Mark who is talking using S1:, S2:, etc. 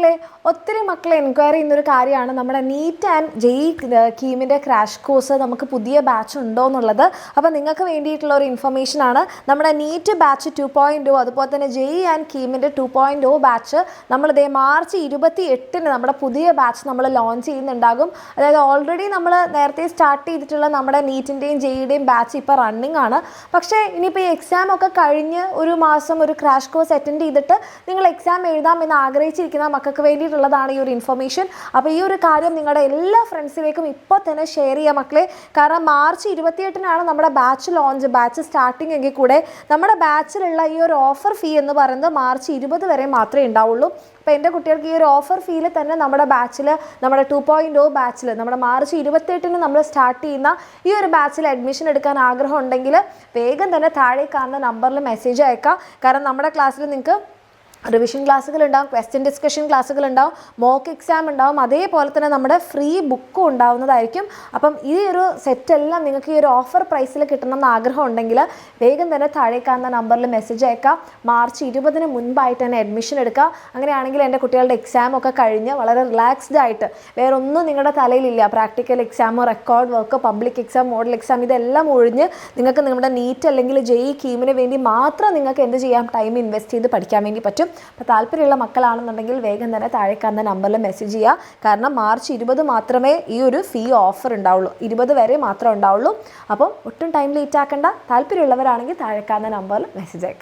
S1: മക്കളെ, ഒത്തിരി മക്കളെ എൻക്വയറി ചെയ്യുന്നൊരു കാര്യമാണ് നമ്മുടെ നീറ്റ് ആൻഡ് ജെഇ കീമിൻ്റെ ക്രാഷ് കോഴ്സ് നമുക്ക് പുതിയ ബാച്ച് ഉണ്ടോ എന്നുള്ളത്. അപ്പോൾ നിങ്ങൾക്ക് വേണ്ടിയിട്ടുള്ള ഒരു ഇൻഫർമേഷനാണ്. നമ്മുടെ നീറ്റ് ബാച്ച് 2.0 അതുപോലെ തന്നെ ജെഇ ആൻഡ് കീമിൻ്റെ 2.0 ബാച്ച് നമ്മളിതേ മാർച്ച് 28-ന് നമ്മുടെ പുതിയ ബാച്ച് നമ്മൾ ലോഞ്ച് ചെയ്യുന്നുണ്ടാകും. അതായത് ഓൾറെഡി നമ്മൾ നേരത്തെ സ്റ്റാർട്ട് ചെയ്തിട്ടുള്ള നമ്മുടെ നീറ്റിൻ്റെയും ജെഇയുടെയും ബാച്ച് ഇപ്പോൾ റണ്ണിങ് ആണ്. പക്ഷേ ഇനിയിപ്പോൾ ഈ എക്സാം ഒക്കെ കഴിഞ്ഞ് ഒരു മാസം ഒരു ക്രാഷ് കോഴ്സ് അറ്റൻഡ് ചെയ്തിട്ട് നിങ്ങൾ എക്സാം എഴുതാമെന്ന് ആഗ്രഹിച്ചിരിക്കുന്ന മക്കൾക്ക് വേണ്ടിയിട്ടുള്ളതാണ് ഈ ഒരു ഇൻഫർമേഷൻ. അപ്പോൾ ഈ ഒരു കാര്യം നിങ്ങളുടെ എല്ലാ ഫ്രണ്ട്സിലേക്കും ഇപ്പോൾ തന്നെ ഷെയർ ചെയ്യുക മക്കളെ. കാരണം മാർച്ച് 28-നാണ് നമ്മുടെ ബാച്ച് സ്റ്റാർട്ടിങ് എങ്കിൽ കൂടെ നമ്മുടെ ബാച്ചിലുള്ള ഈ ഒരു ഓഫർ ഫീ എന്ന് പറയുന്നത് മാർച്ച് 20 വരെ മാത്രമേ ഉണ്ടാവുള്ളൂ. അപ്പോൾ എൻ്റെ കുട്ടികൾക്ക് ഈ ഒരു ഓഫർ ഫീൽ തന്നെ നമ്മുടെ ബാച്ചിൽ, നമ്മുടെ 2.0 ബാച്ചിൽ നമ്മുടെ മാർച്ച് 28-ന് നമ്മൾ സ്റ്റാർട്ട് ചെയ്യുന്ന ഈ ഒരു ബാച്ചിൽ അഡ്മിഷൻ എടുക്കാൻ ആഗ്രഹം ഉണ്ടെങ്കിൽ വേഗം തന്നെ താഴെ കാണുന്ന നമ്പറിൽ മെസ്സേജ് അയക്കാം. കാരണം നമ്മുടെ ക്ലാസ്സിൽ നിങ്ങൾക്ക് റിവിഷൻ ക്ലാസ്സുകൾ ഉണ്ടാവും, ക്വസ്റ്റ്യൻ ഡിസ്കഷൻ ക്ലാസ്സുകൾ ഉണ്ടാവും, മോക്ക് എക്സാം ഉണ്ടാവും, അതേപോലെ തന്നെ നമ്മുടെ ഫ്രീ ബുക്കും ഉണ്ടാവുന്നതായിരിക്കും. അപ്പം ഈ ഒരു സെറ്റെല്ലാം നിങ്ങൾക്ക് ഈ ഒരു ഓഫർ പ്രൈസിൽ കിട്ടണമെന്ന് ആഗ്രഹം ഉണ്ടെങ്കിൽ വേഗം തന്നെ താഴെ കാണുന്ന നമ്പറിൽ മെസ്സേജ് അയക്കാം. മാർച്ച് 20-ന് മുൻപായിട്ട് തന്നെ അഡ്മിഷൻ എടുക്കുക. അങ്ങനെയാണെങ്കിൽ എൻ്റെ കുട്ടികളുടെ എക്സാം ഒക്കെ കഴിഞ്ഞ് വളരെ റിലാക്സ്ഡ് ആയിട്ട്, വേറെ ഒന്നും നിങ്ങളുടെ തലയിലില്ല, practical exam, record work, public exam, model exam, ഇതെല്ലാം ഒഴിഞ്ഞ് നിങ്ങൾക്ക് നിങ്ങളുടെ നീറ്റ് അല്ലെങ്കിൽ ജെഇ കീമിന് വേണ്ടി മാത്രം നിങ്ങൾക്ക് എന്ത് ചെയ്യാം, ടൈം ഇൻവെസ്റ്റ് ചെയ്ത് പഠിക്കാൻ വേണ്ടി പറ്റും. അപ്പോൾ താല്പര്യമുള്ള മക്കളാണെന്നുണ്ടെങ്കിൽ വേഗം തന്നെ താഴെ കാണുന്ന നമ്പറിൽ മെസ്സേജ് ചെയ്യുക. കാരണം മാർച്ച് 20 മാത്രമേ ഈ ഒരു ഫീ ഓഫർ ഉണ്ടാവുള്ളൂ, 20 വരെ മാത്രമേ ഉണ്ടാവുള്ളൂ. അപ്പം ഒട്ടും ടൈം ലേറ്റ് ആക്കേണ്ട. താല്പര്യമുള്ളവരാണെങ്കിൽ താഴെ കാണുന്ന നമ്പറിൽ മെസ്സേജ് അയക്കാം.